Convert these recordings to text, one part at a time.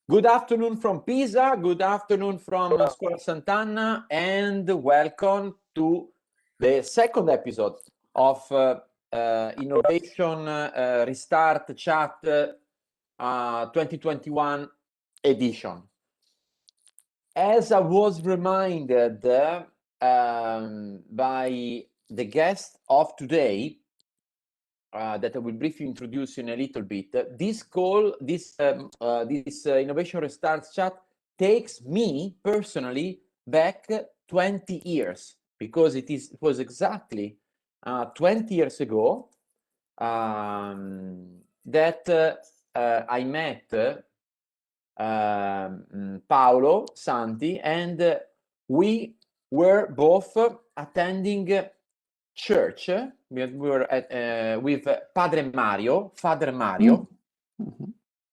Good afternoon from Pisa, good afternoon from Scuola Sant'Anna, and welcome to the second episode of Innovation Restart Chat 2021 edition. As I was reminded by the guest of today, that I will briefly introduce in a little bit. This Innovation Restart Chat takes me personally back 20 years, because it was exactly 20 years ago that I met Paolo Santi, and we were both attending church. We were at, with Father Mario. Mm-hmm.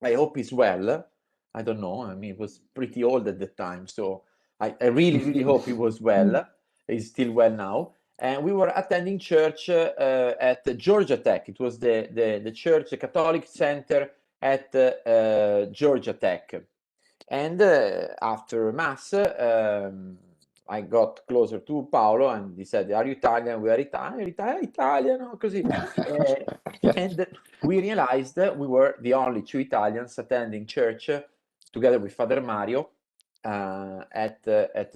I hope he's well. I don't know. I mean, he was pretty old at the time, so I really hope he was well. He's still well now. And we were attending church at Georgia Tech. It was the church, the Catholic Center at Georgia Tech. And after Mass, I got closer to Paolo and he said, "Are you Italian?" "We are Italian, così." And we realized that we were the only two Italians attending church together with Father Mario at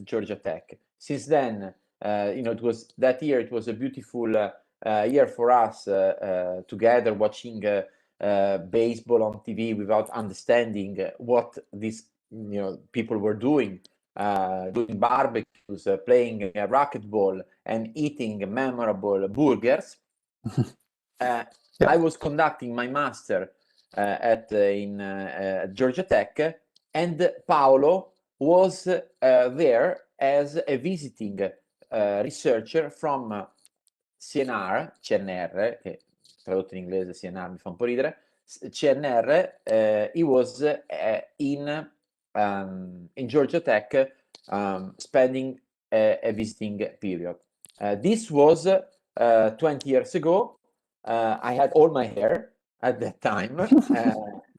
Georgia Tech. Since then, it was that year. It was a beautiful year for us, together watching baseball on TV without understanding what these people were doing barbecues, playing racquetball, and eating memorable burgers. I was conducting my master at Georgia Tech, and Paolo was there as a visiting researcher from CNR, che tradotto in inglese CNR mi fa un po' ridere. CNR, he was in Georgia Tech, spending a visiting period. This was 20 years ago. I had all my hair at that time.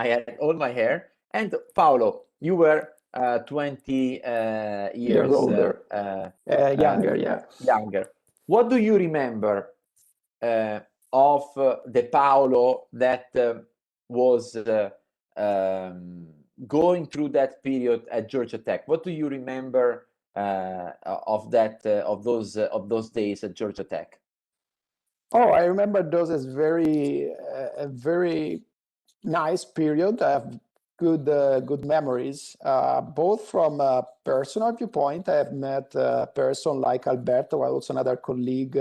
I had all my hair. And Paolo, you were 20 years older. Younger, yeah. Younger. What do you remember of the Paolo that was going through that period at Georgia Tech? What do you remember of those days at Georgia Tech? Oh, I remember those as a very nice period. I have good memories, both from a personal viewpoint. I have met a person like Alberto, also another colleague,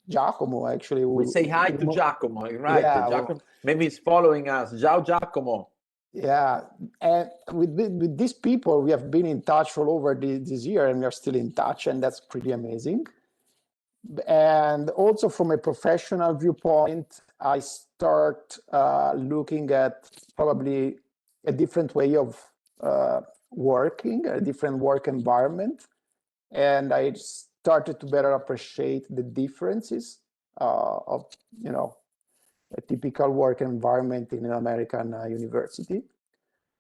Giacomo, actually. We say hi to Giacomo, right? Yeah, Giacomo, maybe he's following us. Ciao, Giacomo. Yeah, and with these people, we have been in touch all over this year, and we are still in touch, and that's pretty amazing. And also from a professional viewpoint, I start looking at probably a different way of working, a different work environment, and I started to better appreciate the differences of a typical work environment in an American university.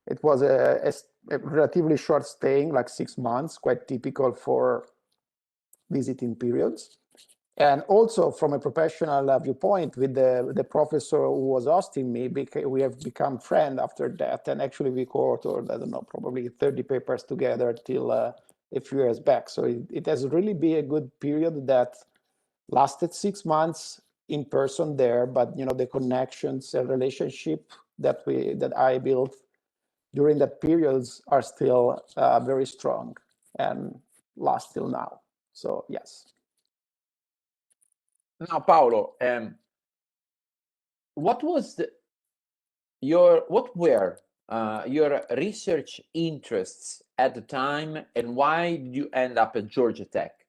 It was a relatively short staying, like 6 months, quite typical for visiting periods. And also from a professional viewpoint, with the professor who was hosting me, we have become friends after that. And actually we co-authored, I don't know, probably 30 papers together till a few years back. So it has really been a good period that lasted 6 months in person there, but the connections and relationship that I built during that periods are still very strong and last till now. So yes. Now, Paolo, what were your research interests at the time, and why did you end up at Georgia Tech?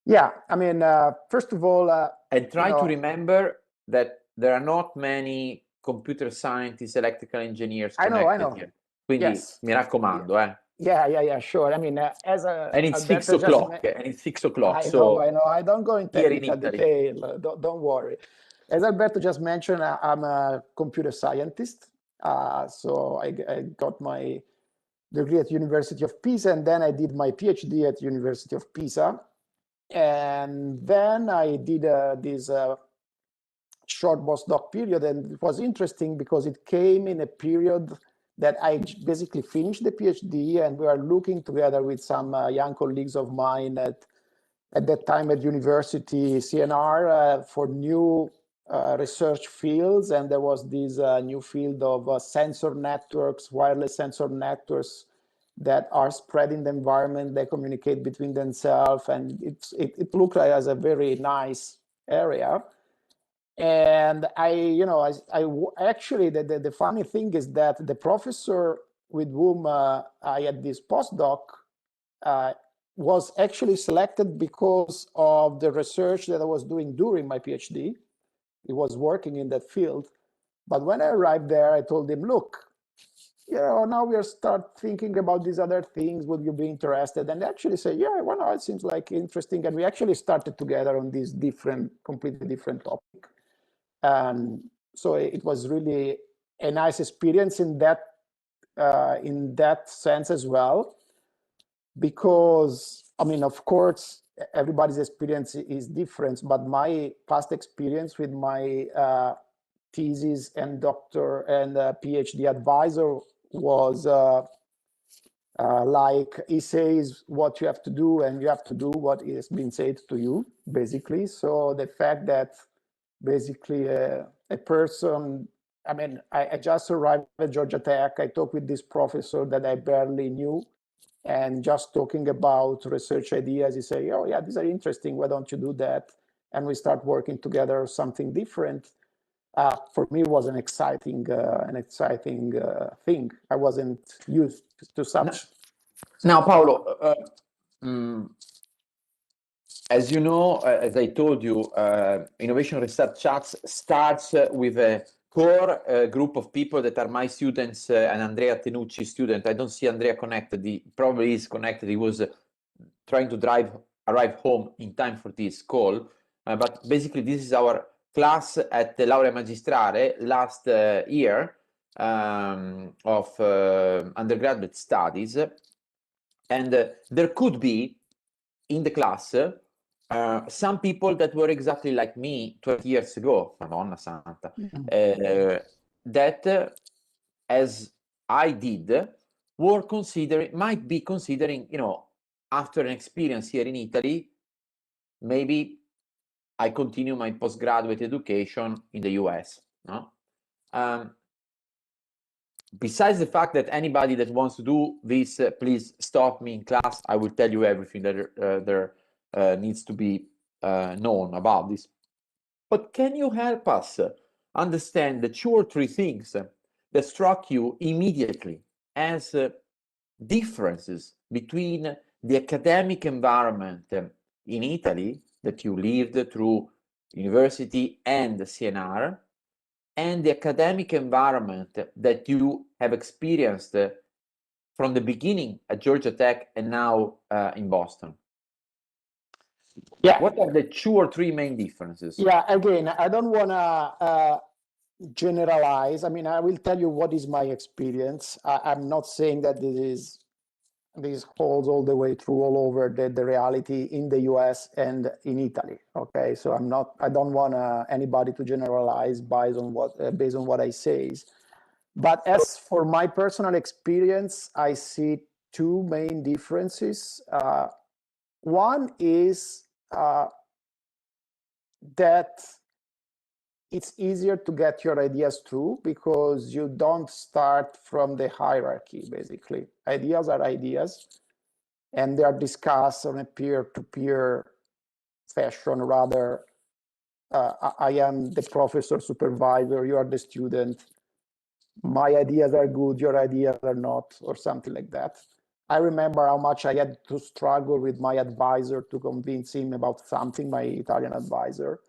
Yeah, I mean, first of all, and try to remember that there are not many computer scientists, electrical engineers connected I know. Here. Quindi, yes. Mi raccomando, Yeah, sure. I mean, as and it's 6 o'clock. And it's 6 o'clock. I know. I don't go in technical in detail. Don't worry. As Alberto just mentioned, I'm a computer scientist. So I got my degree at University of Pisa, and then I did my PhD at University of Pisa. And then I did this short postdoc period, and it was interesting because it came in a period that I basically finished the PhD, and we are looking together with some young colleagues of mine at that time at University CNR for new research fields. And there was this new field of sensor networks, wireless sensor networks that are spread in the environment, they communicate between themselves, and it looked like as a very nice area. And actually, the funny thing is that the professor with whom I had this postdoc was actually selected because of the research that I was doing during my PhD. He was working in that field. But when I arrived there, I told him, look, now we are start thinking about these other things. Would you be interested? And they actually say, yeah, well, no, it seems like interesting. And we actually started together on this completely different topic. And so it was really a nice experience in that sense as well, because I mean, of course, everybody's experience is different, but my past experience with my thesis and doctor and PhD advisor was like, he says what you have to do, and you have to do what is being said to you, basically. So the fact that basically a person, I mean, I just arrived at Georgia Tech. I talked with this professor that I barely knew, and just talking about research ideas, he say, oh yeah, these are interesting, why don't you do that? And we start working together, something different. For me, was an exciting thing. I wasn't used to such. Now, Paolo, as you know, as I told you, Innovation Research Chats starts with a core group of people that are my students and Andrea Tenucci student. I don't see Andrea connected. He probably is connected. He was trying to arrive home in time for this call. But basically, this is our class at the Laurea Magistrale last year of undergraduate studies. And there could be in the class some people that were exactly like me 20 years ago, Madonna Santa, that as I did, might be considering, after an experience here in Italy, maybe I continue my postgraduate education in the US. No? Besides the fact that anybody that wants to do this, please stop me in class. I will tell you everything that there needs to be known about this. But can you help us understand the 2 or 3 things that struck you immediately as differences between the academic environment in Italy that you lived through university and CNR, and the academic environment that you have experienced from the beginning at Georgia Tech and now in Boston? Yeah. What are the 2 or 3 main differences? Yeah, again, I don't want to generalize. I mean, I will tell you what is my experience. I'm not saying that this holds all the way through all over the reality in the US and in Italy. Okay, so I don't want anybody to generalize based on what I say. But as for my personal experience, I see 2 main differences. One is that it's easier to get your ideas through because you don't start from the hierarchy, basically. Ideas are ideas, and they are discussed on a peer-to-peer fashion. Rather, I am the professor supervisor, you are the student. My ideas are good, your ideas are not, or something like that. I remember how much I had to struggle with my advisor to convince him about something, my Italian advisor.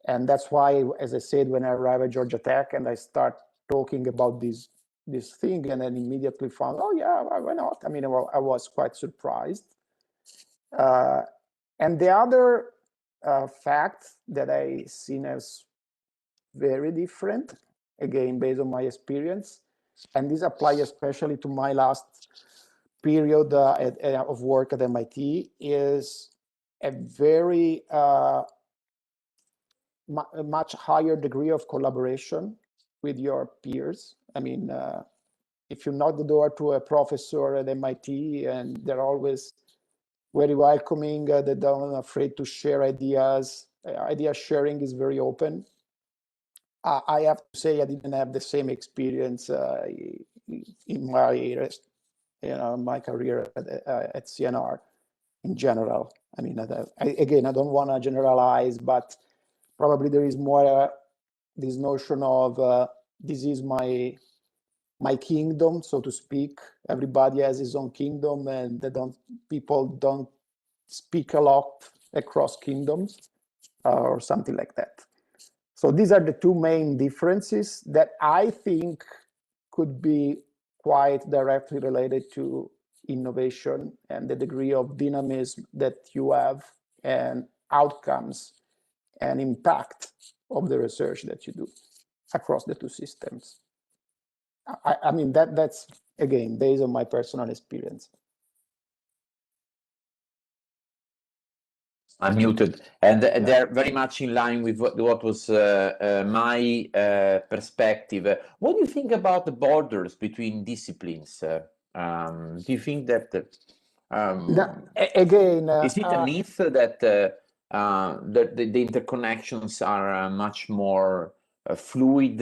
And that's why, as I said, when I arrived at Georgia Tech and I start talking about this thing, and then immediately found, oh yeah, why not? I mean, I was quite surprised. And the other fact that I seen as very different, again, based on my experience, and this applies especially to my last period of work at MIT, is a very much higher degree of collaboration with your peers. I mean, if you knock the door to a professor at MIT, and they're always very welcoming, they don't afraid to share ideas. Idea sharing is very open. I have to say I didn't have the same experience in my career at CNR in general. I mean, again, I don't want to generalize, but probably there is more this notion of this is my kingdom, so to speak. Everybody has his own kingdom, and people don't speak a lot across kingdoms or something like that. So these are the two main differences that I think could be quite directly related to innovation and the degree of dynamism that you have and outcomes and impact of the research that you do across the two systems. I mean, that's, again, based on my personal experience. I'm muted, and they're very much in line with what was my perspective. What do you think about the borders between disciplines? Do you think that again, is it a myth that the interconnections are much more fluid?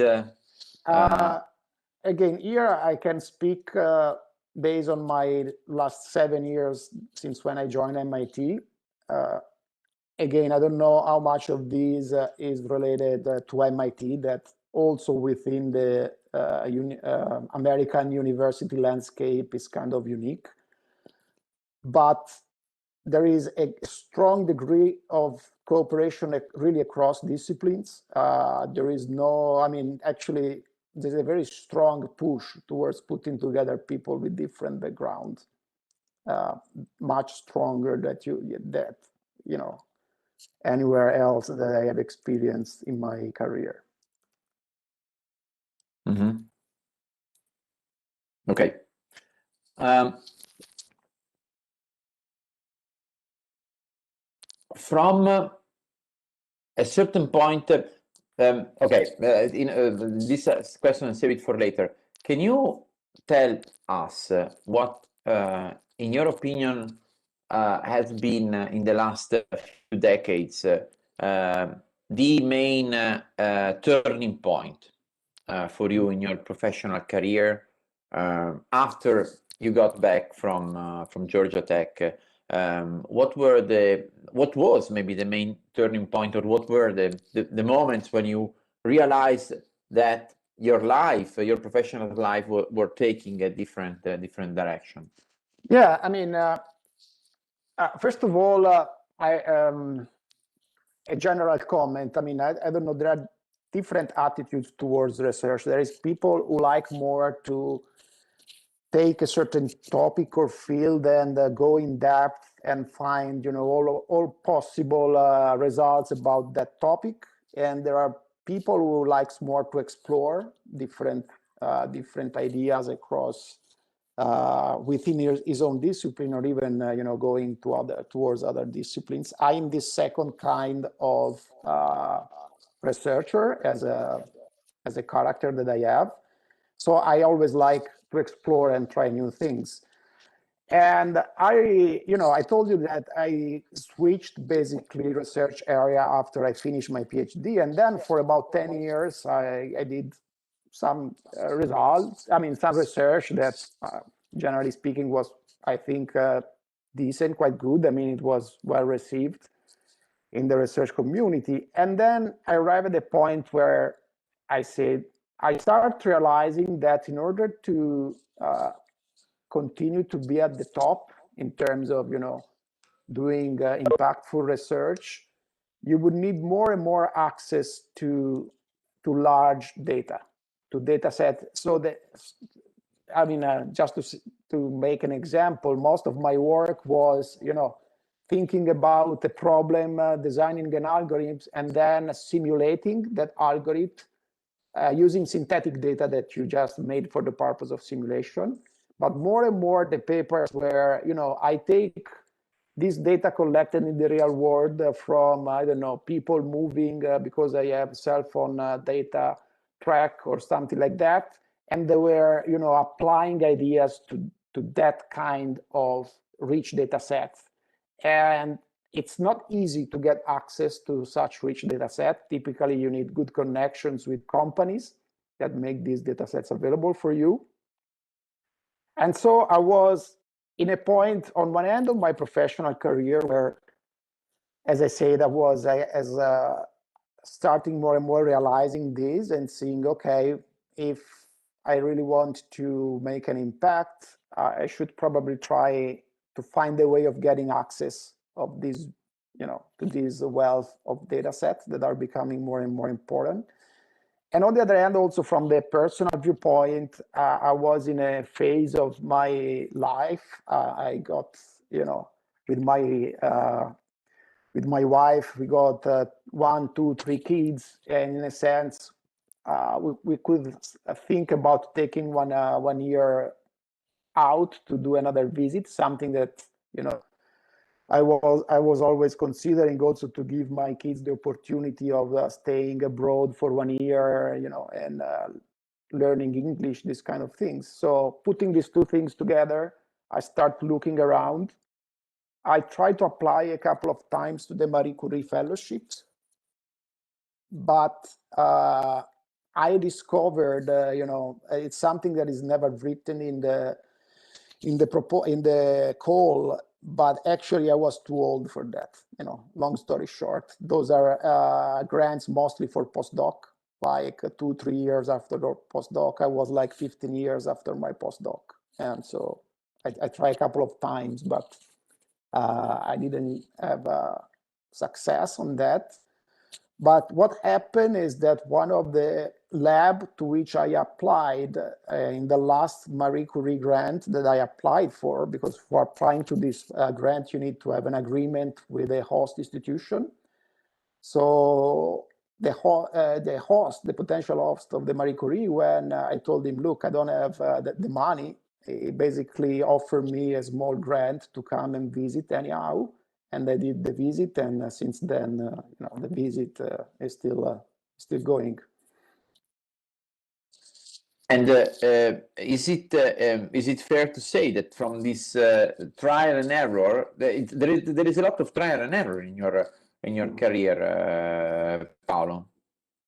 Again, here I can speak based on my last 7 years since when I joined MIT. Again, I don't know how much of this is related to MIT, that also within the American university landscape is kind of unique. But there is a strong degree of cooperation really across disciplines. There is no, I mean, actually, there's a very strong push towards putting together people with different backgrounds, much stronger that anywhere else that I have experienced in my career. Mm-hmm. Okay. From a certain point, this question I'll save it for later. Can you tell us what, in your opinion, has been in the last few decades the main turning point for you in your professional career after you got back from Georgia Tech? What was maybe the main turning point, or what were the moments when you realized that your professional life were taking a different direction? Yeah, I mean, first of all, a general comment. I mean, I don't know, there are different attitudes towards research. There is people who like more to take a certain topic or field and go in depth and find, all possible results about that topic. And there are people who likes more to explore different ideas across within his own discipline, or even going towards other disciplines. I am this second kind of researcher as a character that I have. So I always like to explore and try new things. And I told you that I switched basically research area after I finished my PhD. And then for about 10 years, I did some results. I mean, some research that, generally speaking, was, I think, decent, quite good. I mean, it was well received in the research community. And then I arrived at a point where I started realizing that in order to continue to be at the top in terms of, doing impactful research, you would need more and more access to large data, to data set. So that, I mean, just to make an example, most of my work was, thinking about the problem, designing an algorithm, and then simulating that algorithm using synthetic data that you just made for the purpose of simulation. But more and more the papers where, I take this data collected in the real world from, I don't know, people moving because I have cell phone data track or something like that. And they were, applying ideas to that kind of rich data sets. And it's not easy to get access to such rich data set. Typically, you need good connections with companies that make these data sets available for you. And so I was in a point on one end of my professional career where, as I said, I was starting more and more realizing this and seeing, okay, if I really want to make an impact, I should probably try to find a way of getting access of these, to this wealth of data sets that are becoming more and more important. And on the other hand, also from the personal viewpoint, I was in a phase of my life. I got, with my wife, we got 1, 2, 3 kids, and in a sense, we could think about taking one year out to do another visit, something that I was always considering, also to give my kids the opportunity of staying abroad for 1 year, and learning English, these kind of things. So putting these two things together, I start looking around. I tried to apply a couple of times to the Marie Curie fellowships, but I discovered, it's something that is never written in the call, but actually I was too old for that. Long story short, those are grants mostly for postdoc, like 2-3 years after the postdoc. I was like 15 years after my postdoc, and so I tried a couple of times, but I didn't have success on that. But what happened is that one of the lab to which I applied in the last Marie Curie grant that I applied for, because for applying to this grant, you need to have an agreement with a host institution. So the potential host of the Marie Curie, when I told him, look, I don't have the money, he basically offered me a small grant to come and visit anyhow. And I did the visit, and since then, the visit is still going. And is it fair to say that from this trial and error, there is a lot of trial and error in your career, Paolo?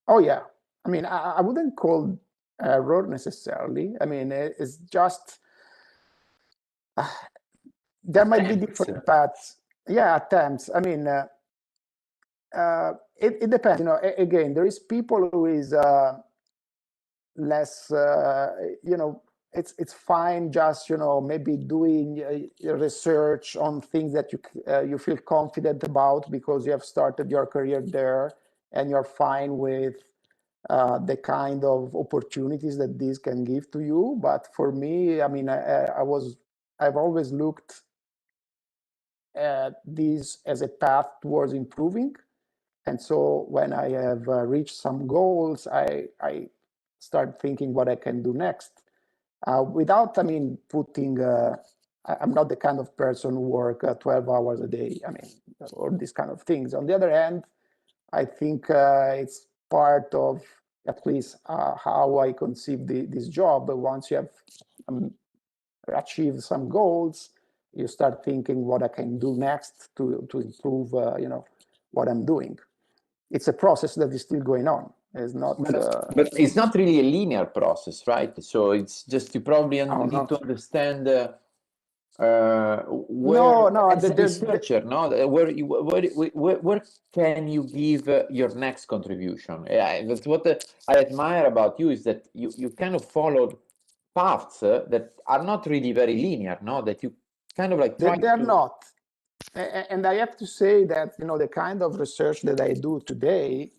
Oh yeah, I mean, I wouldn't call error necessarily. I mean, it's just there might be different paths. Yeah, attempts. I mean, it depends. Again, there is people who is less. It's fine just maybe doing research on things that you feel confident about because you have started your career there and you're fine with the kind of opportunities that this can give to you. But for me, I mean, I've always looked at this as a path towards improving. And so when I have reached some goals, I start thinking what I can do next. Without, I mean, I'm not the kind of person who work 12 hours a day, I mean, or these kind of things. On the other hand, I think it's part of at least how I conceive this job. But once you have achieved some goals, you start thinking what I can do next to improve, what I'm doing. It's a process that is still going on. It's not, but it's not really a linear process, right? So it's just you probably need to understand where as a researcher, where can you give your next contribution? That's what I admire about you, is that you kind of followed paths that are not really very linear, no? That you kind of like try they're not. And I have to say that, the kind of research that I do today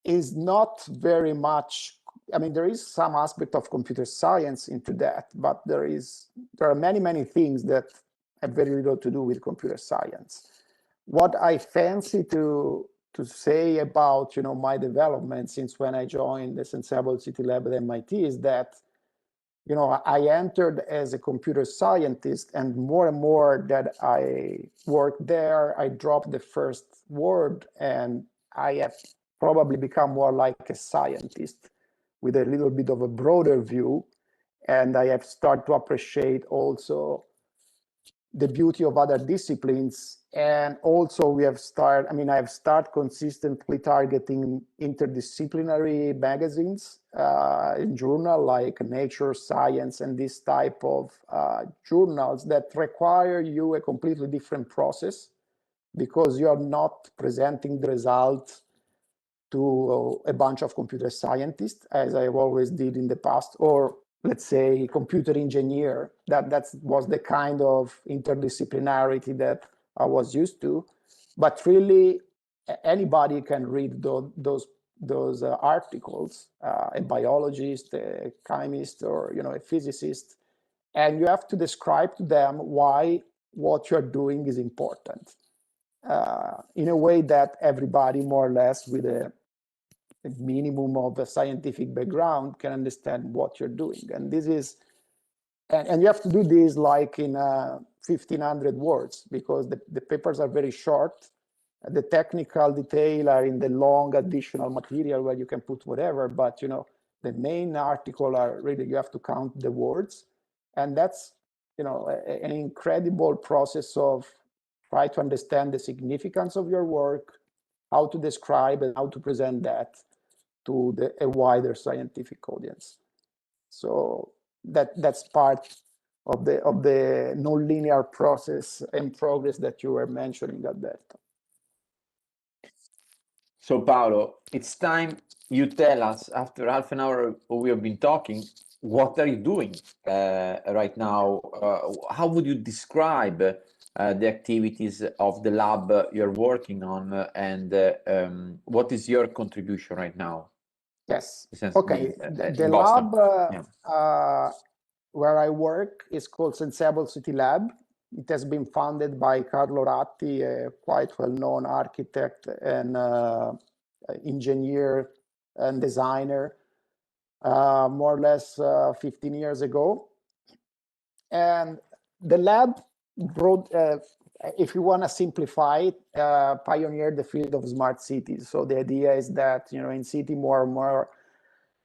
is not very much, I mean, there is some aspect of computer science into that, but there are many, many things that have very little to do with computer science. What I fancy to say about my development since when I joined the Sensable City Lab at MIT is that I entered as a computer scientist, and more that I worked there, I dropped the first word, and I have probably become more like a scientist with a little bit of a broader view. And I have started to appreciate also the beauty of other disciplines. And also I've started consistently targeting interdisciplinary magazines in journal like Nature, Science, and this type of journals that require you a completely different process, because you are not presenting the result to a bunch of computer scientists, as I always did in the past, or let's say computer engineer. That was the kind of interdisciplinarity that I was used to. But really, anybody can read those articles, a biologist, a chemist, or a physicist, and you have to describe to them why what you're doing is important, in a way that everybody, more or less, with a minimum of a scientific background can understand what you're doing. And this is, and you have to do this like in 1,500 words, because the papers are very short. The technical detail are in the long additional material where you can put whatever, but the main article are really, you have to count the words. And that's an incredible process of try to understand the significance of your work, how to describe and how to present that to a wider scientific audience. So that's part of the non-linear process and progress that you were mentioning, Alberto. So Paolo, it's time you tell us, after half an hour we have been talking, what are you doing right now? How would you describe the activities of the lab you're working on, and what is your contribution right now? Yes. Okay. The Boston. Lab where I work is called Sensable City Lab. It has been founded by Carlo Ratti, a quite well-known architect and engineer and designer, more or less 15 years ago. And the lab brought, if you want to simplify it, pioneered the field of smart cities. So the idea is that, in city more and more,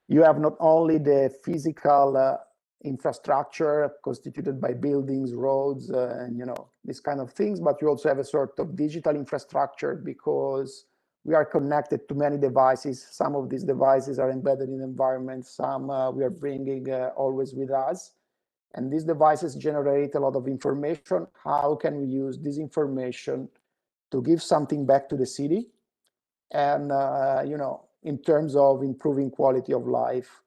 you have not only the physical infrastructure constituted by buildings, roads, and these kind of things, but you also have a sort of digital infrastructure, because we are connected to many devices. Some of these devices are embedded in environments, some we are bringing always with us. And these devices generate a lot of information. How can we use this information to give something back to the city? And, in terms of improving quality of life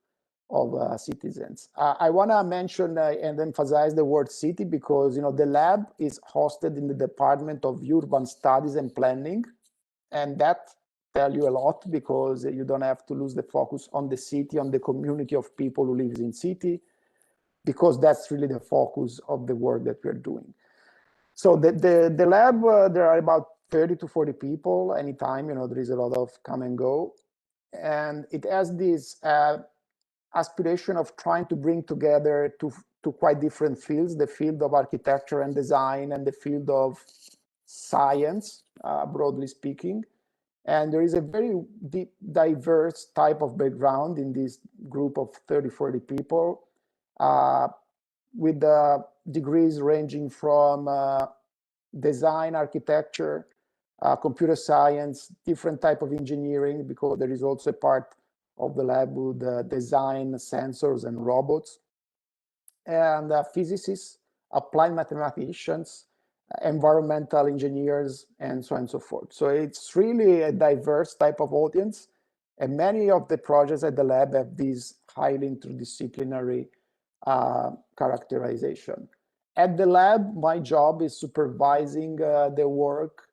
of citizens. I want to mention and emphasize the word city, because, the lab is hosted in the Department of Urban Studies and Planning. And that tells you a lot, because you don't have to lose the focus on the city, on the community of people who lives in city, because that's really the focus of the work that we're doing. So the lab, there are about 30 to 40 people anytime, there is a lot of come and go. And it has this aspiration of trying to bring together two quite different fields, the field of architecture and design and the field of science, broadly speaking. And there is a very deep, diverse type of background in this group of 30, 40 people, with degrees ranging from design, architecture, computer science, different type of engineering, because there is also a part of the lab with design sensors and robots, and physicists, applied mathematicians, environmental engineers, and so on and so forth. So it's really a diverse type of audience, and many of the projects at the lab have this highly interdisciplinary characterization. At the lab, my job is supervising the work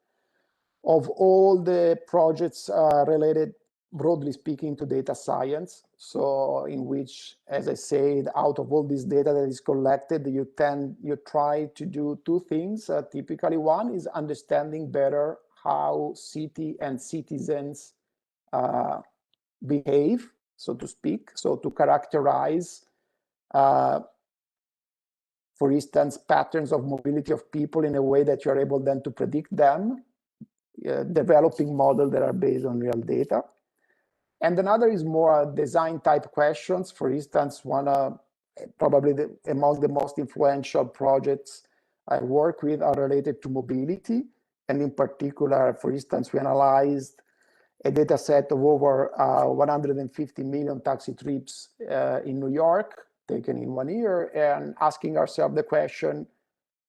of all the projects related, broadly speaking, to data science. So in which, as I said, out of all this data that is collected, you try to do two things. Typically, one is understanding better how city and citizens behave, so to speak, so to characterize, for instance, patterns of mobility of people in a way that you're able then to predict them, developing models that are based on real data. And another is more design type questions. For instance, probably among the most influential projects I work with are related to mobility. And in particular, for instance, we analyzed a data set of over 150 million taxi trips in New York, taken in 1 year, and asking ourselves the question,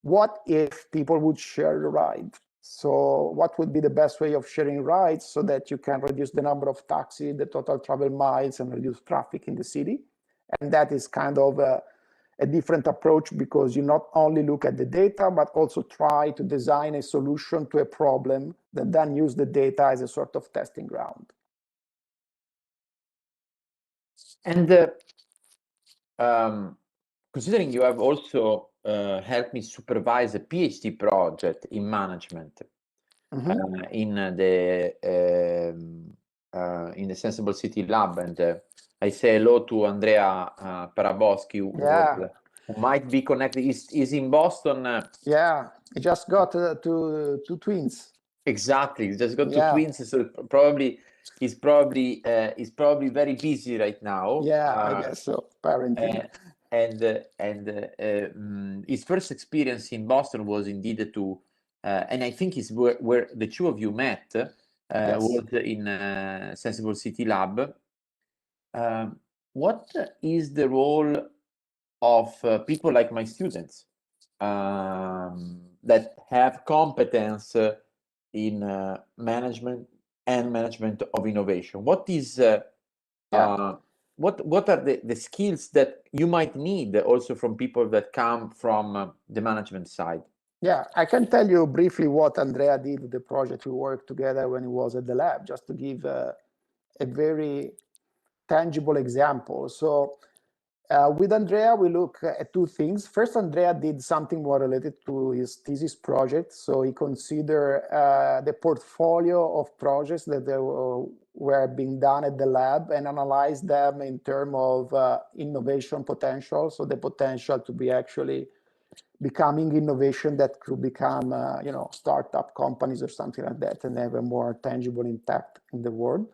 what if people would share the ride? So what would be the best way of sharing rides so that you can reduce the number of taxis, the total travel miles, and reduce traffic in the city? And that is kind of a different approach, because you not only look at the data, but also try to design a solution to a problem that then use the data as a sort of testing ground. And considering you have also helped me supervise a PhD project in management in the Sensable City Lab, and I say hello to Andrea Prabowski, who might be connected. Is in Boston. Yeah, he just got two twins. Exactly, he just got two twins, so he's probably very busy right now. Yeah, I guess so. Apparently. And his first experience in Boston was indeed to, and I think is where the two of you met, was in Sensible City Lab. What is the role of people like my students that have competence in management and management of innovation? What is what are the skills that you might need also from people that come from the management side? Yeah, I can tell you briefly what Andrea did with the project we worked together when he was at the lab, just to give a very tangible example. So with Andrea, we look at two things. First, Andrea did something more related to his thesis project. So he considered the portfolio of projects that were being done at the lab and analyzed them in terms of innovation potential. So the potential to be actually becoming innovation that could become, startup companies or something like that, and have a more tangible impact in the world.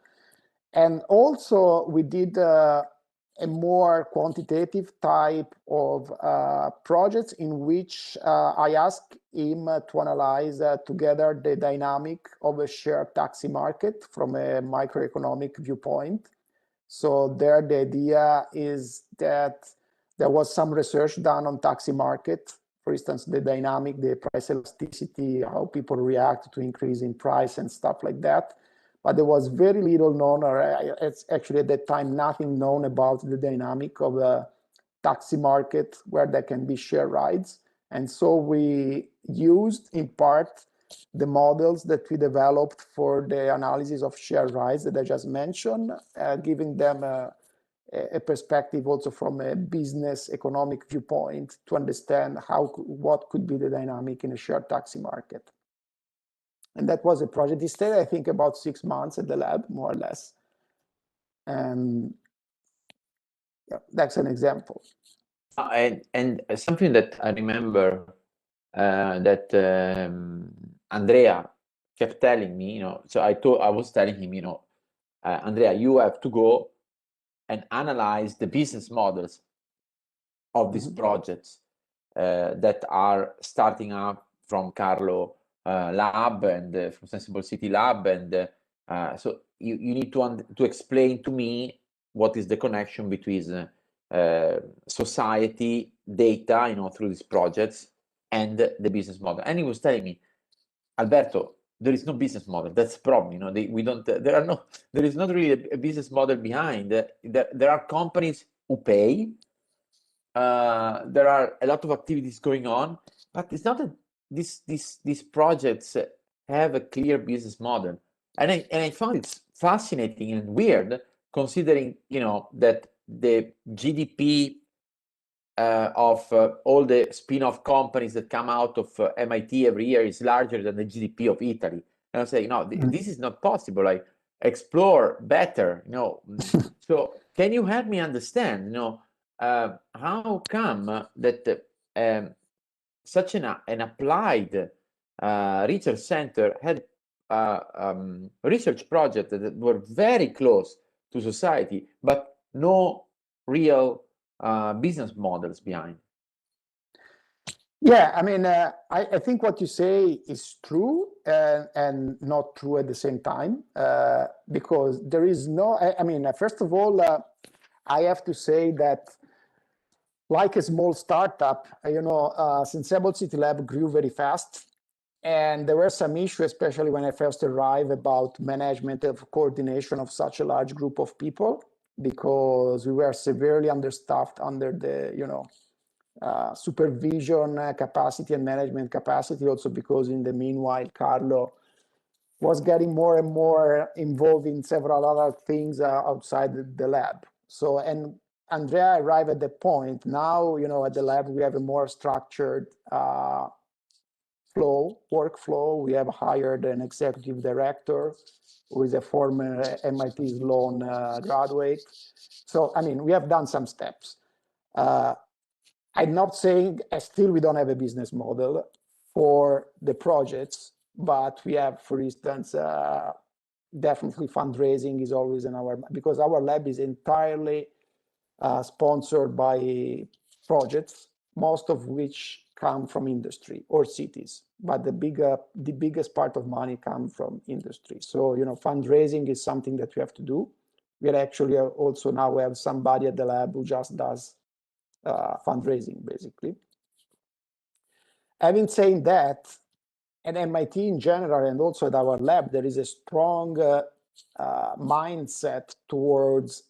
And also we did a more quantitative type of projects in which I asked him to analyze together the dynamic of a shared taxi market from a microeconomic viewpoint. So there the idea is that there was some research done on taxi market, for instance, the dynamic, the price elasticity, how people react to increase in price and stuff like that. But there was very little known, or it's actually at that time nothing known about the dynamic of the taxi market where there can be share rides. And so we used in part the models that we developed for the analysis of share rides that I just mentioned, giving them a perspective also from a business economic viewpoint to understand what could be the dynamic in a shared taxi market. And that was a project. It stayed, I think, about 6 months at the lab, more or less. And that's an example. And something that I remember that Andrea kept telling me, so I was telling him, Andrea, you have to go and analyze the business models of these projects that are starting up from Carlo Lab and from Sensible City Lab, and so you need to explain to me what is the connection between society data, through these projects and the business model. And he was telling me, Alberto, there is no business model. That's the problem. We don't. There is not really a business model behind. There are companies who pay. There are a lot of activities going on, but it's not that these projects have a clear business model. And I found it fascinating and weird, considering that the GDP of all the spin-off companies that come out of MIT every year is larger than the GDP of Italy. And I was saying, no, this is not possible. Like, explore better, So can you help me understand, how come that such an applied research center had research projects that were very close to society, but no real business models behind? Yeah, I mean, I think what you say is true and not true at the same time, because there is no, I mean, first of all, I have to say that like a small startup, Sensable City Lab grew very fast. And there were some issues, especially when I first arrived, about management of coordination of such a large group of people, because we were severely understaffed under the, supervision capacity and management capacity. Also, because in the meanwhile, Carlo was getting more and more involved in several other things outside the lab. So, and Andrea arrived at the point now, at the lab, we have a more structured workflow. We have hired an executive director who is a former MIT Sloan graduate. So, I mean, we have done some steps. I'm not saying still we don't have a business model for the projects, but we have, for instance, definitely fundraising is always in because our lab is entirely sponsored by projects, most of which come from industry or cities, but the biggest part of money comes from industry. So, fundraising is something that we have to do. We actually also now have somebody at the lab who just does fundraising, basically. Having said that, at MIT in general, and also at our lab, there is a strong mindset towards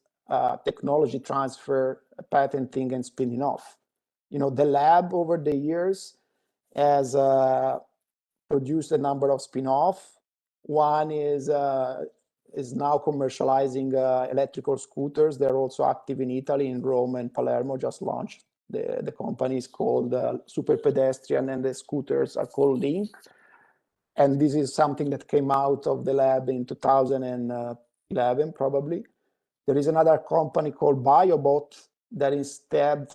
technology transfer, patenting, and spinning off. The lab over the years has produced a number of spin-off. One is now commercializing electrical scooters. They're also active in Italy, in Rome and Palermo, just launched. The company is called Super Pedestrian, and the scooters are called Link. And this is something that came out of the lab in 2011, probably. There is another company called BioBot that instead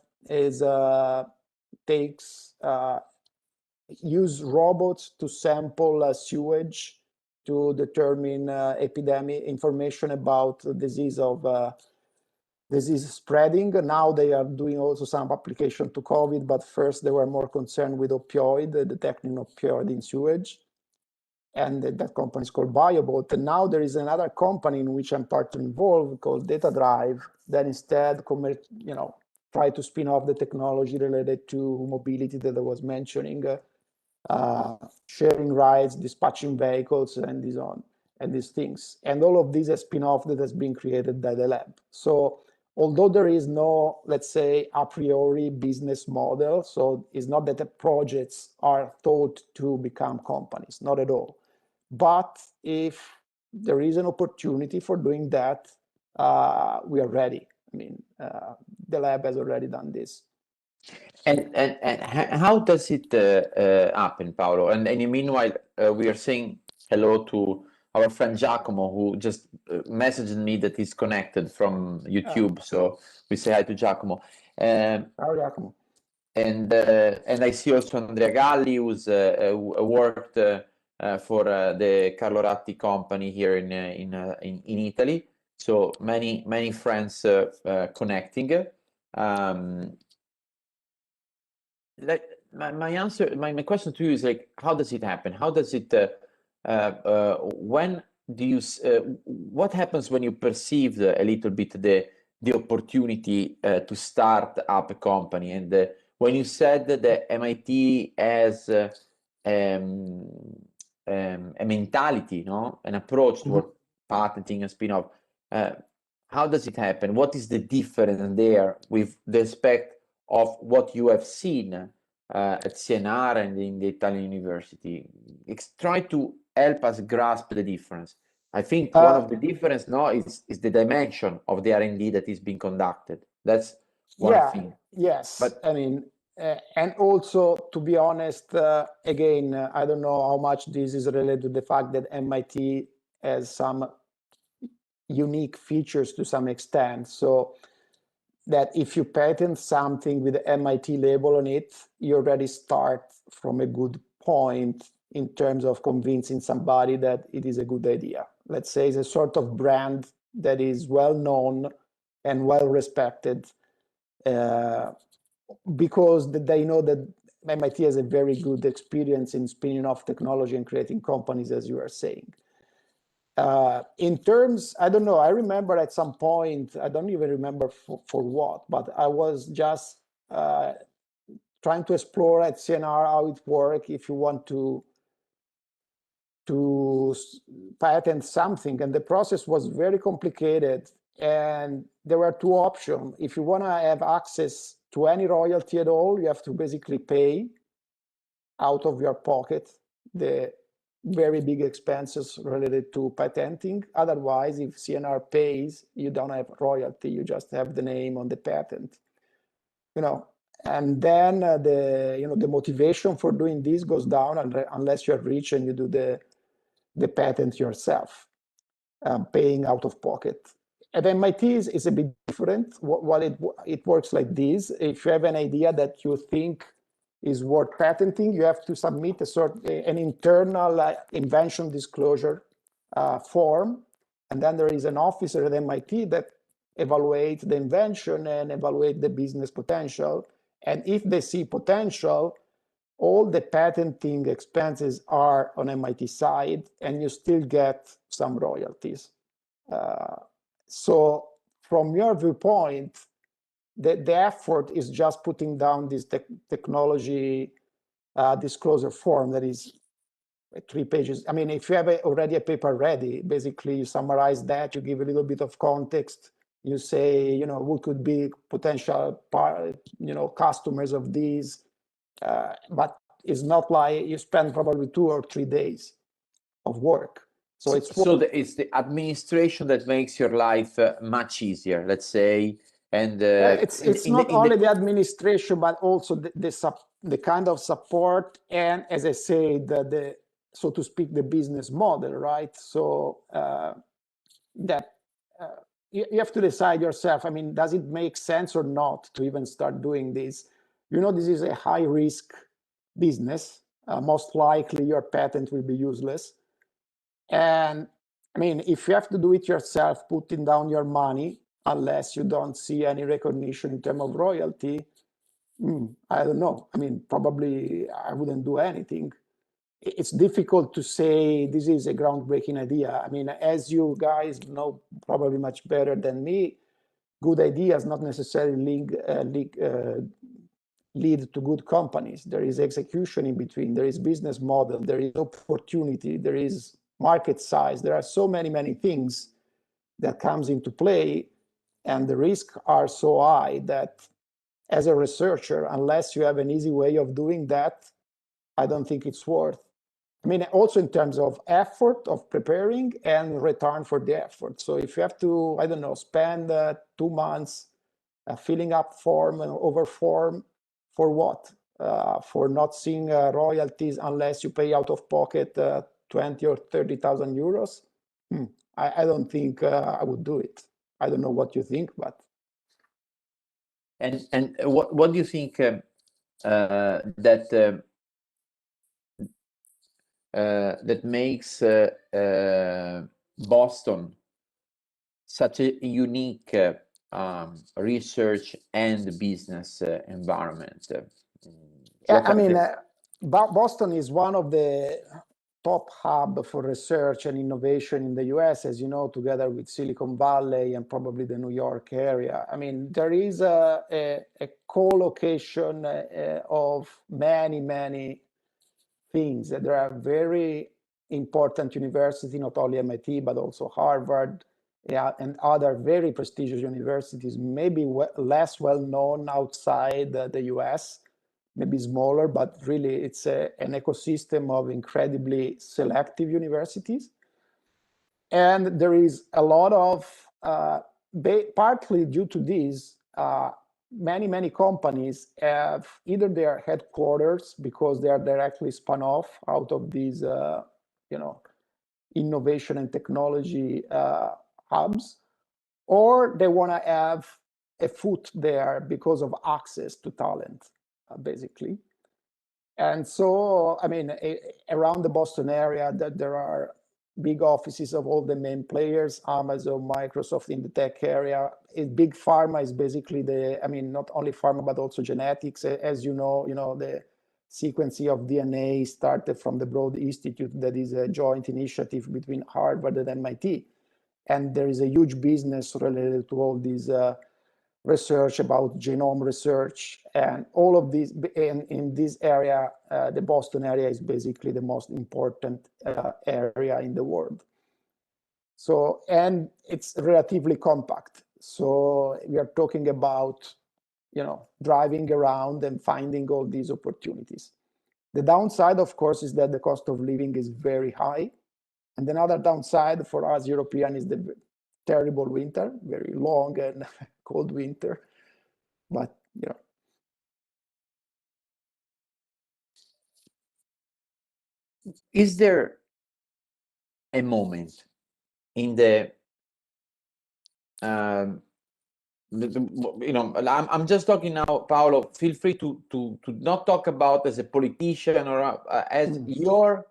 use robots to sample sewage to determine epidemic information about disease spreading. Now they are doing also some application to COVID, but first they were more concerned with detecting opioid in sewage. And that company is called BioBot. And now there is another company in which I'm partly involved called Data Drive that instead, try to spin off the technology related to mobility that I was mentioning, sharing rides, dispatching vehicles, and these things. And all of these are spin-off that has been created by the lab. So although there is no, let's say, a priori business model, so it's not that the projects are thought to become companies, not at all. But if there is an opportunity for doing that, we are ready. I mean, the lab has already done this. And how does it happen, Paolo? And in the meanwhile, we are saying hello to our friend Giacomo, who just messaged me that he's connected from YouTube. So we say hi to Giacomo. Ciao, Giacomo. And I see also Andrea Galli, who's worked for the Carlo Ratti company here in Italy. So many friends connecting. My question to you is like, how does it happen? How does it? When do you? What happens when you perceive a little bit the opportunity to start up a company? And when you said that MIT has a mentality, an approach toward patenting and spin-off, how does it happen? What is the difference there with respect of what you have seen at CNR and in the Italian university? Try to help us grasp the difference. I think one of the difference is the dimension of the R&D that is being conducted. That's one thing. Yes. But I mean, and also, to be honest, again, I don't know how much this is related to the fact that MIT has some unique features to some extent. So that if you patent something with the MIT label on it, you already start from a good point in terms of convincing somebody that it is a good idea. Let's say it's a sort of brand that is well known and well respected, because they know that MIT has a very good experience in spinning off technology and creating companies, as you are saying. In terms, I don't know, I remember at some point, I don't even remember for what, but I was just trying to explore at CNR how it works if you want to patent something, and the process was very complicated. And there were two options. If you want to have access to any royalty at all, you have to basically pay out of your pocket the very big expenses related to patenting. Otherwise, if CNR pays, you don't have royalty, you just have the name on the patent. And then the motivation for doing this goes down unless you're rich and you do the patent yourself, paying out of pocket. At MIT is a bit different. It works like this. If you have an idea that you think is worth patenting, you have to submit an internal invention disclosure form, and then there is an officer at MIT that evaluates the invention and evaluate the business potential. And if they see potential, all the patenting expenses are on MIT side, and you still get some royalties. So from your viewpoint, the effort is just putting down this technology disclosure form that is 3 pages. I mean, if you have already a paper ready, basically you summarize that, you give a little bit of context, you say, who could be potential customers of these, but it's not like you spend probably 2 or 3 days of work. So it's the administration that makes your life much easier, let's say. And it's not only the administration, but also the kind of support, and, as I say, the so to speak, the business model, right? So that you have to decide yourself. I mean, does it make sense or not to even start doing this? This is a high risk business. Most likely your patent will be useless. And I mean, if you have to do it yourself, putting down your money, unless you don't see any recognition in terms of royalty, I don't know. I mean, probably I wouldn't do anything. It's difficult to say this is a groundbreaking idea. I mean, as you guys know probably much better than me, good ideas not necessarily lead to good companies. There is execution in between. There is business model. There is opportunity. There is market size. There are so many things that comes into play, and the risks are so high that as a researcher, unless you have an easy way of doing that, I don't think it's worth. I mean, also in terms of effort of preparing and return for the effort. So if you have to, I don't know, spend 2 months filling up form and over form, for what? For not seeing royalties unless you pay out of pocket 20 or 30,000 euros. I don't think I would do it. I don't know what you think, but. And what do you think that makes Boston such a unique research and business environment? Yeah, I mean, Boston is one of the top hub for research and innovation in the US, as you know, together with Silicon Valley and probably the New York area. I mean, there is a co-location of many things. There are very important universities, not only MIT, but also Harvard, and other very prestigious universities, maybe less well known outside the US, maybe smaller, but really it's an ecosystem of incredibly selective universities. And there is a lot of, partly due to this, many companies have either their headquarters because they are directly spun off out of these, innovation and technology hubs, or they want to have a foot there because of access to talent, basically. And so, I mean, around the Boston area, that there are big offices of all the main players, Amazon, Microsoft in the tech area. Big pharma is basically not only pharma, but also genetics. As you know, the sequencing of DNA started from the Broad Institute, that is a joint initiative between Harvard and MIT. And there is a huge business related to all these research about genome research and all of these. In this area, the Boston area is basically the most important area in the world. So, and it's relatively compact. So we are talking about, driving around and finding all these opportunities. The downside, of course, is that the cost of living is very high. And another downside for us European is the terrible winter, very long and cold winter. But, Is there a moment in the I'm just talking now, Paolo, feel free to not talk about as a politician or as your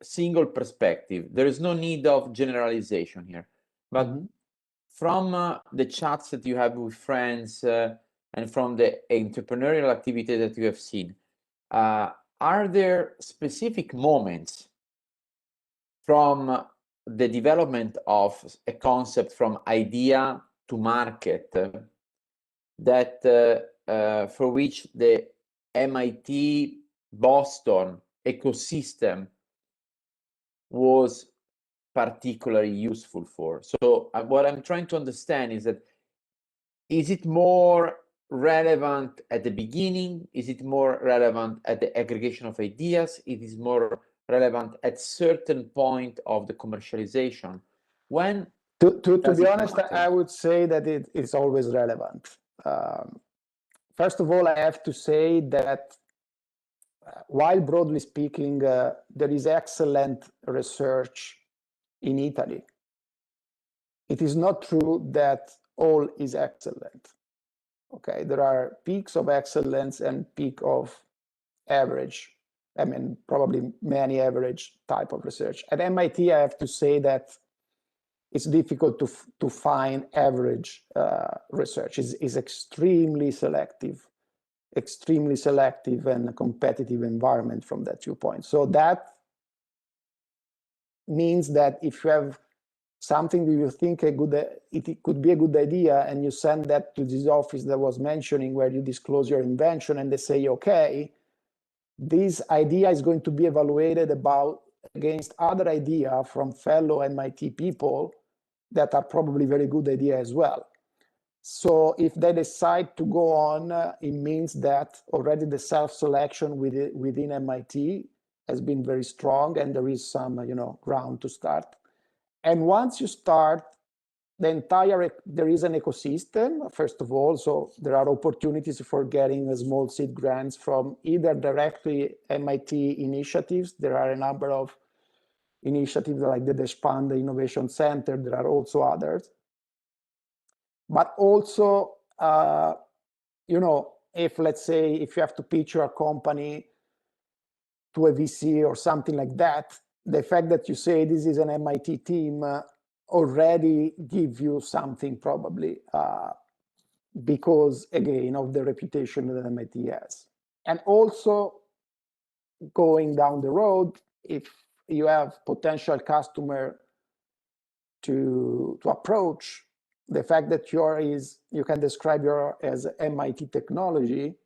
single perspective. There is no need of generalization here, but from the chats that you have with friends and from the entrepreneurial activity that you have seen, are there specific moments from the development of a concept from idea to market that for which the MIT Boston ecosystem was particularly useful for? So what I'm trying to understand is that, is it more relevant at the beginning? Is it more relevant at the aggregation of ideas? It is more relevant at certain point of the commercialization? When to be honest, I would say that it is always relevant. First of all, I have to say that while broadly speaking, there is excellent research in Italy, it is not true that all is excellent. Okay, there are peaks of excellence and peak of average. I mean, probably many average type of research. At MIT, I have to say that it's difficult to find average research. It's extremely selective and a competitive environment from that viewpoint. So that means that if you have something that you think it could be a good idea, and you send that to this office that was mentioning, where you disclose your invention, and they say, okay, this idea is going to be evaluated against other idea from fellow MIT people that are probably very good idea as well. So if they decide to go on, it means that already the self-selection within MIT has been very strong, and there is some ground to start. And once you start, there is an ecosystem, first of all. So there are opportunities for getting small seed grants from either directly MIT initiatives. There are a number of initiatives like the Deshpande Innovation Center. There are also others. But also, if let's say, if you have to pitch your company to a VC or something like that, the fact that you say this is an MIT team already give you something, probably, because again of the reputation that MIT has. And also, going down the road, if you have potential customer to approach, the fact that you can describe as MIT technology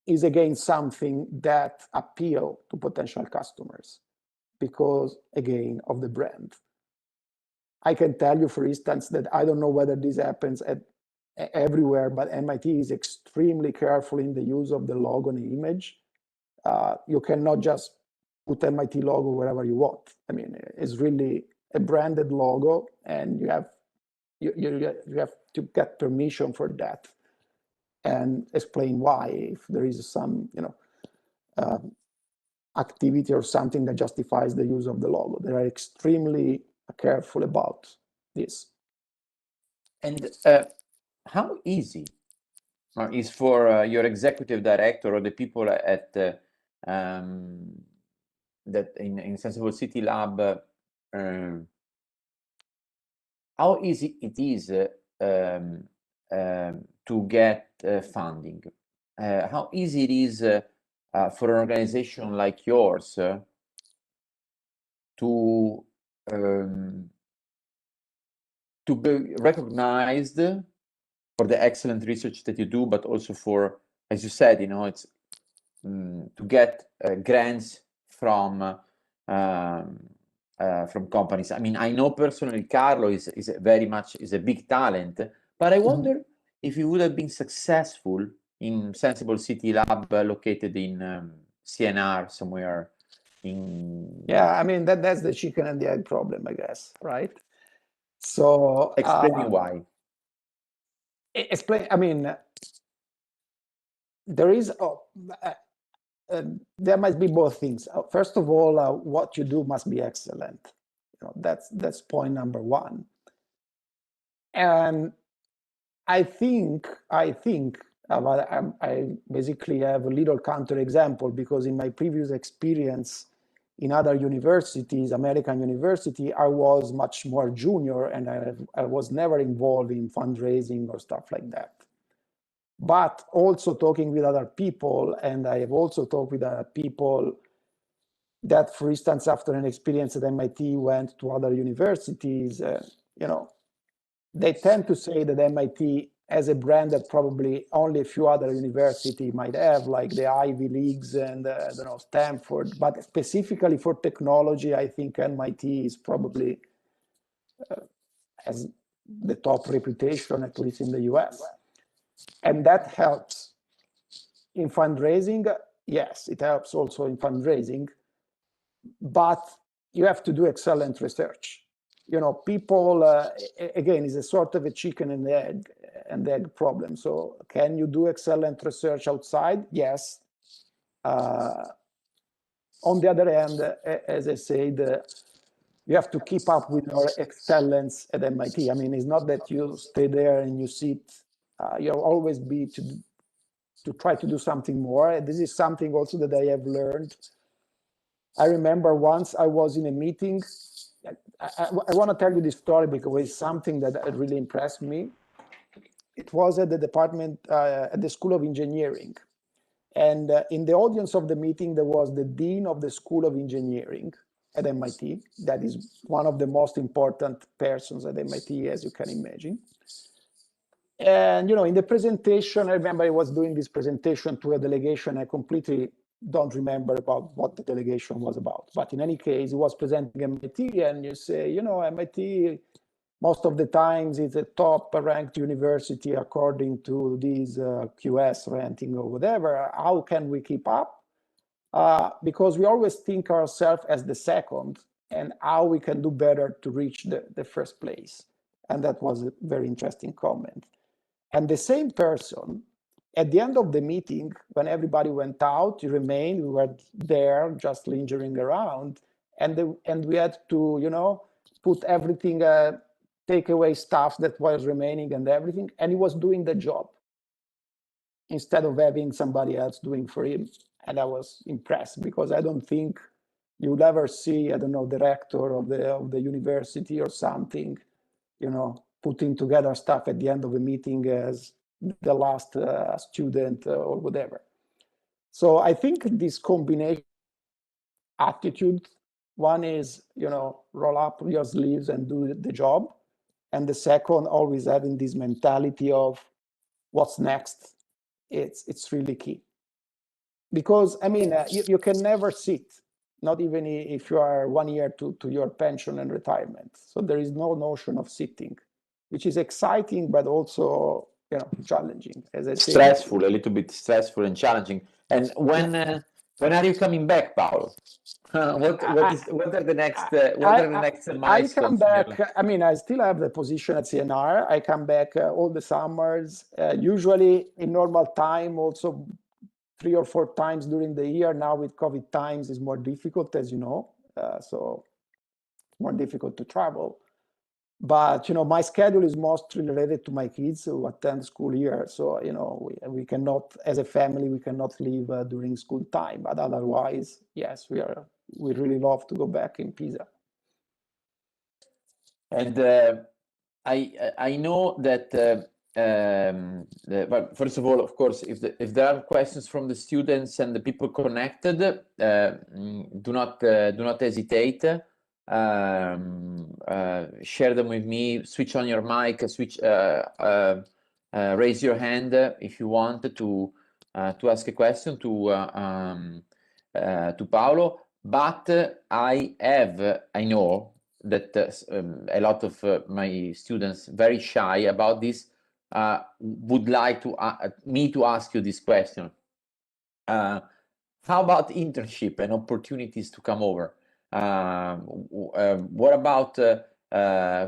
is again something that appeal to potential customers because, again, of the brand. I can tell you, for instance, that I don't know whether this happens everywhere, but MIT is extremely careful in the use of the logo and the image. You cannot just put MIT logo wherever you want. I mean, it's really a branded logo, and you have to get permission for that. and explain why, if there is some, activity or something that justifies the use of the logo. They are extremely careful about this. And how easy is for your executive director or the people at that in Sensible City Lab, how easy it is to get funding? How easy it is for an organization like yours to be recognized for the excellent research that you do, but also for, as you said, it's to get grants from companies. I mean, I know personally Carlo is very much a big talent, but I wonder if you would have been successful in Sensible City Lab located in CNR somewhere. Yeah, I mean that's the chicken and the egg problem, I guess, right? So explain me why. I mean, there is there must be both things. First of all, what you do must be excellent. That's point number one. And I think I basically have a little counterexample, because in my previous experience in other universities, American university, I was much more junior, and I was never involved in fundraising or stuff like that. But also talking with other people, and I have also talked with other people that, for instance, after an experience at MIT, went to other universities, they tend to say that MIT has a brand that probably only a few other universities might have, like the Ivy Leagues and Stanford. But specifically for technology, I think MIT is probably has the top reputation, at least in the US. And that helps in fundraising. Yes, it helps also in fundraising, but you have to do excellent research. People, again, is a sort of a chicken and egg problem. So can you do excellent research outside? Yes. On the other hand, as I said, you have to keep up with your excellence at MIT. I mean, it's not that you stay there and you sit. You'll always be to try to do something more. This is something also that I have learned. I remember once I was in a meeting. I want to tell you this story because it's something that really impressed me. It was at the department, at the School of Engineering. And in the audience of the meeting, there was the Dean of the School of Engineering at MIT. That is one of the most important persons at MIT, as you can imagine. And, in the presentation, I remember I was doing this presentation to a delegation. I completely don't remember about what the delegation was about. But in any case, it was presenting MIT, and you say, MIT, most of the times it's a top ranked university according to these QS ranking or whatever. How can we keep up? Because we always think ourselves as the second, and how we can do better to reach the first place. And that was a very interesting comment. And the same person, at the end of the meeting, when everybody went out, he remained. We were there just lingering around, and we had to, put everything, take away stuff that was remaining and everything, and he was doing the job instead of having somebody else doing for him. And I was impressed, because I don't think you'll ever see, the rector of the university or something, putting together stuff at the end of a meeting as the last student or whatever. So I think this combination attitude, one is, roll up your sleeves and do the job. And the second, always having this mentality of what's next. It's really key. Because, I mean, you can never sit, not even if you are 1 year to your pension and retirement. So there is no notion of sitting, which is exciting, but also, challenging, as I say. Stressful, a little bit stressful and challenging. And when are you coming back, Paolo? What are the next I come milestones in your life? back. I mean, I still have the position at CNR. I come back all the summers, usually in normal time, also 3 or 4 times during the year. Now with COVID times is more difficult, as you know, so more difficult to travel. But my schedule is mostly related to my kids who attend school here. So we cannot, as a family, we cannot leave during school time. But otherwise, yes, we really love to go back in Pisa. And I know that. Well, first of all, of course, if there are questions from the students and the people connected, do not hesitate. Share them with me. Switch on your mic. Raise your hand if you want to ask a question to Paolo. But I know that a lot of my students, very shy about this, would like me to ask you this question. How about internship and opportunities to come over? What about,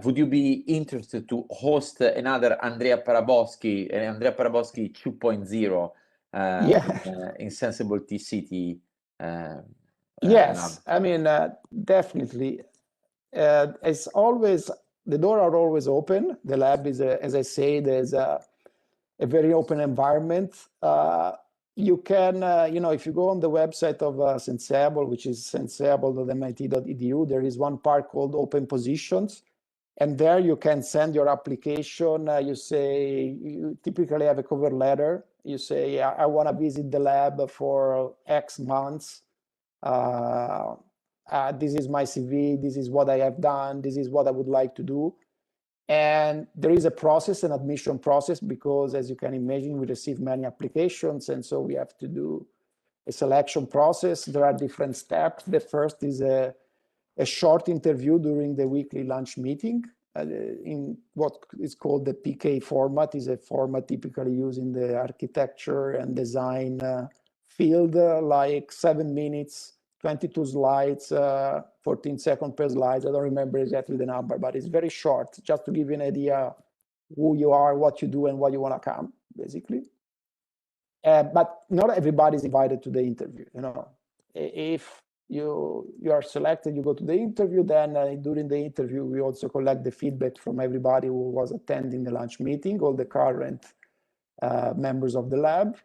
would you be interested to host another Andrea Prabowski 2.0 in Sensable T-City? Yes, I mean, definitely. As always, the doors are always open. The lab is, as I say, there's a very open environment. You can, if you go on the website of Sensable, which is sensable.mit.edu, there is one part called Open Positions. And there you can send your application. You typically have a cover letter. You say, I want to visit the lab for X months. This is my CV, this is what I have done, this is what I would like to do. And there is a process, an admission process, because as you can imagine, we receive many applications. And so we have to do a selection process. There are different steps. The first is a short interview during the weekly lunch meeting in what is called the PK format. Is a format typically used in the architecture and design field, like 7 minutes, 22 slides, 14 seconds per slide. I don't remember exactly the number, but it's very short, just to give you an idea who you are, what you do, and what you want to come, basically. But not everybody is invited to the interview. If you are selected, you go to the interview. Then during the interview, we also collect the feedback from everybody who was attending the lunch meeting, all the current members of the lab.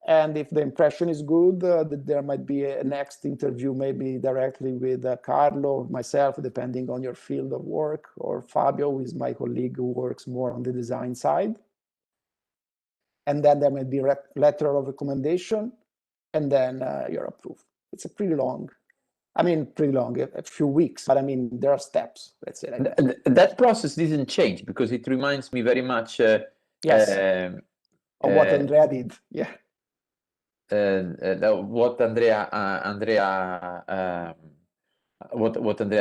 And if the impression is good, there might be a next interview, maybe directly with Carlo, myself, depending on your field of work, or Fabio, who is my colleague who works more on the design side. And then there might be a letter of recommendation, and then you're approved. It's a pretty long, a few weeks, but there are steps, let's say. Like that process didn't change, because it reminds me very much yes, of what Andrea did. Yeah. What Andrea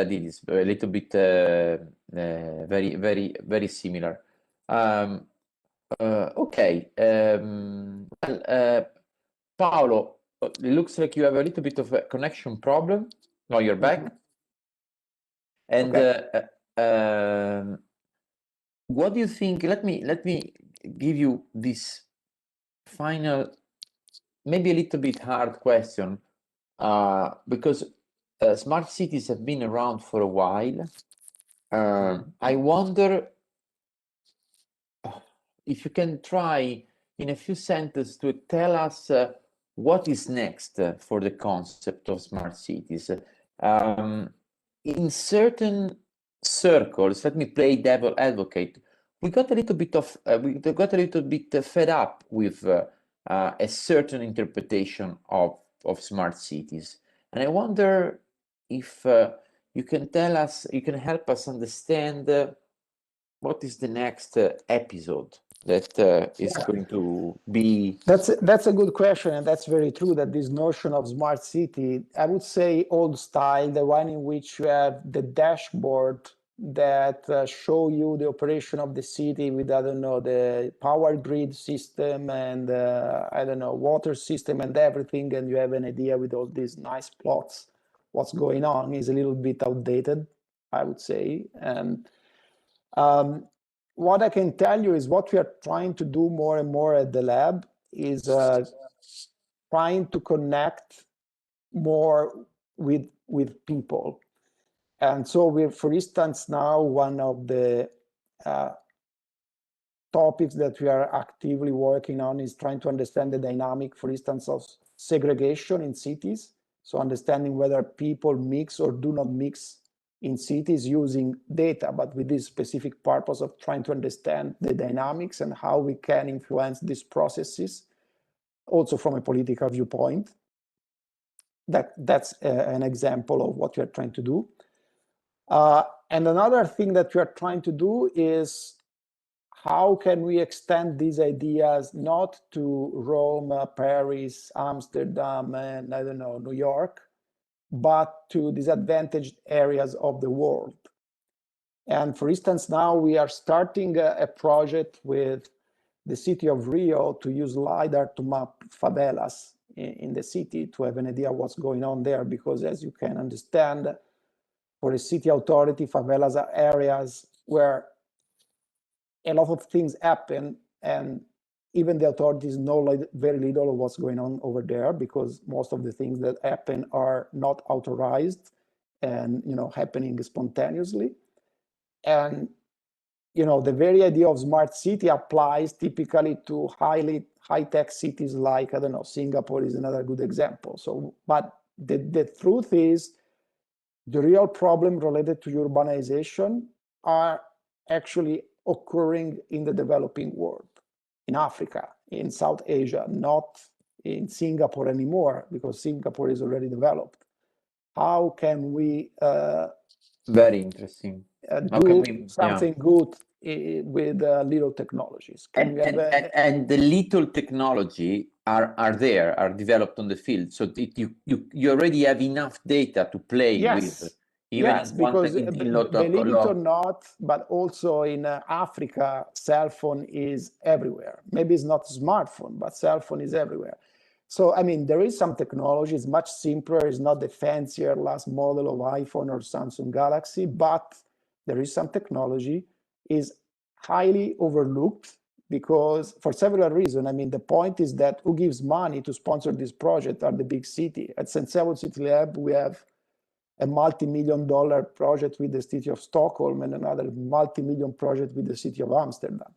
did is a little bit very, very, very similar. Okay. Paolo, it looks like you have a little bit of a connection problem. No, you're back. And okay. What do you think? Let me give you this final, maybe a little bit hard question, because smart cities have been around for a while. I wonder if you can try in a few sentences to tell us what is next for the concept of smart cities. In certain circles, let me play devil advocate. We got a little bit fed up with a certain interpretation of smart cities, and I wonder if you can tell us, you can help us understand what is the next episode that is going to be. That's a good question, and that's very true, that this notion of smart city, I would say old style, the one in which you have the dashboard that show you the operation of the city with, I don't know, the power grid system and I don't know, water system and everything, and you have an idea with all these nice plots what's going on is a little bit outdated, I would say. And what I can tell you is what we are trying to do more and more at the lab is trying to connect more with people. And so we're, for instance, now one of the topics that we are actively working on is trying to understand the dynamic, for instance, of segregation in cities. So understanding whether people mix or do not mix in cities using data, but with this specific purpose of trying to understand the dynamics and how we can influence these processes, also from a political viewpoint. That's an example of what we are trying to do. And another thing that we are trying to do is how can we extend these ideas not to Rome, Paris, Amsterdam, and I don't know, New York, but to disadvantaged areas of the world. And for instance, now we are starting a project with the city of Rio to use LiDAR to map favelas in the city to have an idea of what's going on there, because as you can understand, for a city authority, favelas are areas where a lot of things happen, and even the authorities know very little of what's going on over there, because most of the things that happen are not authorized and happening spontaneously. And the very idea of smart city applies typically to high-tech cities like, I don't know, Singapore is another good example. So, but the truth is, the real problem related to urbanization are actually occurring in the developing world, in Africa, in South Asia, not in Singapore anymore, because Singapore is already developed. How can we very interesting. do something good with little technologies? And the little technology are developed on the field, so you already have enough data to play with. Yes, because believe it or not, but also in Africa, cell phone is everywhere. Maybe it's not smartphone, but cell phone is everywhere. So, I mean, there is some technology. It's much simpler. It's not the fancier last model of iPhone or Samsung Galaxy, but there is some technology. Is highly overlooked because for several reasons. I mean, the point is that who gives money to sponsor this project are the big city. At Sensable City Lab, we have a multi-million-dollar project with the city of Stockholm and another multi-million project with the city of Amsterdam.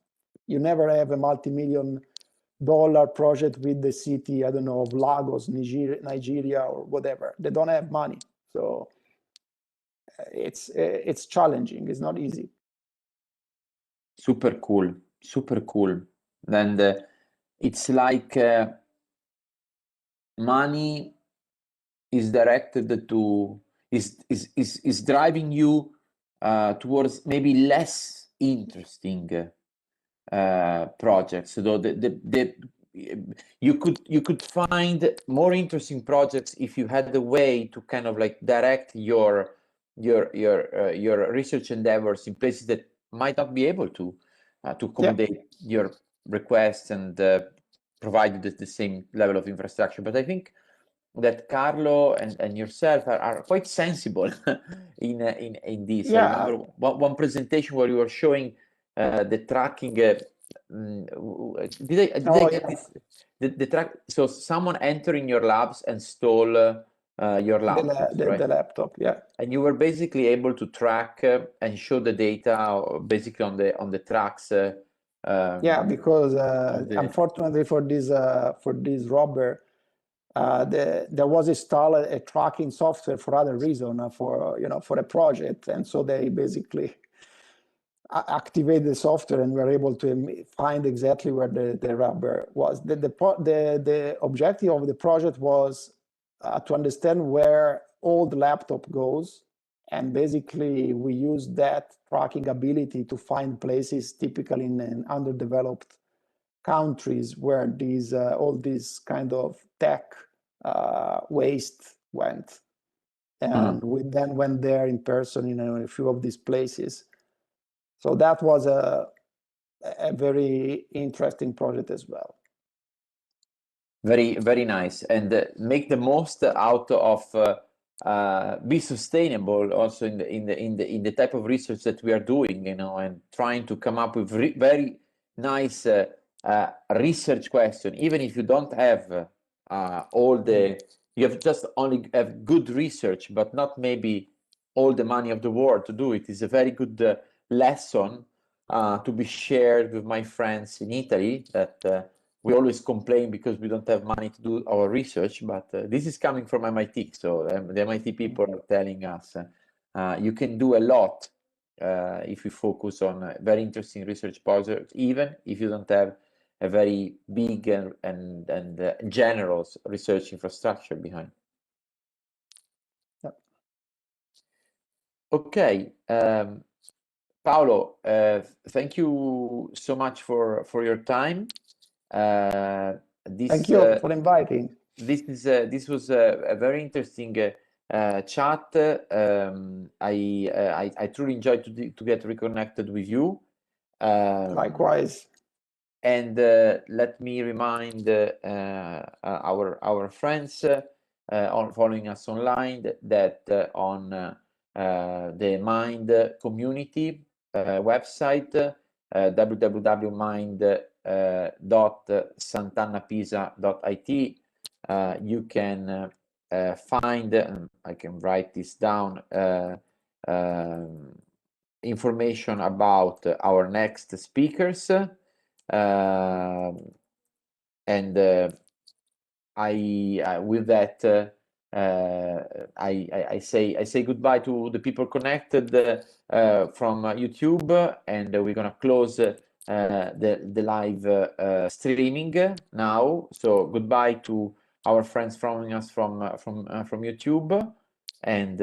You never have a multi-million-dollar project with the city, I don't know, of Lagos, Nigeria, or whatever. They don't have money. So it's challenging. It's not easy. Super cool. Super cool. And it's like money is directed to is driving you towards maybe less interesting projects. So you could find more interesting projects if you had the way to kind of like direct your research endeavors in places that might not be able to accommodate your requests and provide the same level of infrastructure. But I think that Carlo and yourself are quite sensible in this. I remember one presentation where you were showing the tracking. Did I get this? The track. So someone entering your labs and stole your laptop, right? The laptop, yeah. And you were basically able to track and show the data basically on the tracks. Because unfortunately for this robber, there was installed a tracking software for other reason, for a project, and so they basically activate the software and were able to find exactly where the robber was. The objective of the project was to understand where all the laptop goes, and basically we use that tracking ability to find places typically in underdeveloped countries where all these kind of tech waste went, and we then went there in person in a few of these places. So that was a very interesting project as well. Very, very nice, and make the most out of be sustainable also in the type of research that we are doing, you know, and trying to come up with very nice research question, even if you don't have all the, you have just only have good research, but not maybe all the money of the world to do it. Is a very good lesson to be shared with my friends in Italy, that we always complain because we don't have money to do our research, but this is coming from MIT. So the MIT people are telling us you can do a lot if you focus on very interesting research projects, even if you don't have a very big and generous research infrastructure behind. Yep. Okay. Paolo, thank you so much for your time. Thank you for inviting. This was a very interesting chat. I truly enjoyed to get reconnected with you. Likewise. And let me remind our friends following us online that on the Mind community website, www.mind.santannapisa.it, you can find, I can write this down, information about our next speakers. And with that I say goodbye to the people connected from YouTube, and we're gonna close the live streaming now. So goodbye to our friends following us from YouTube, and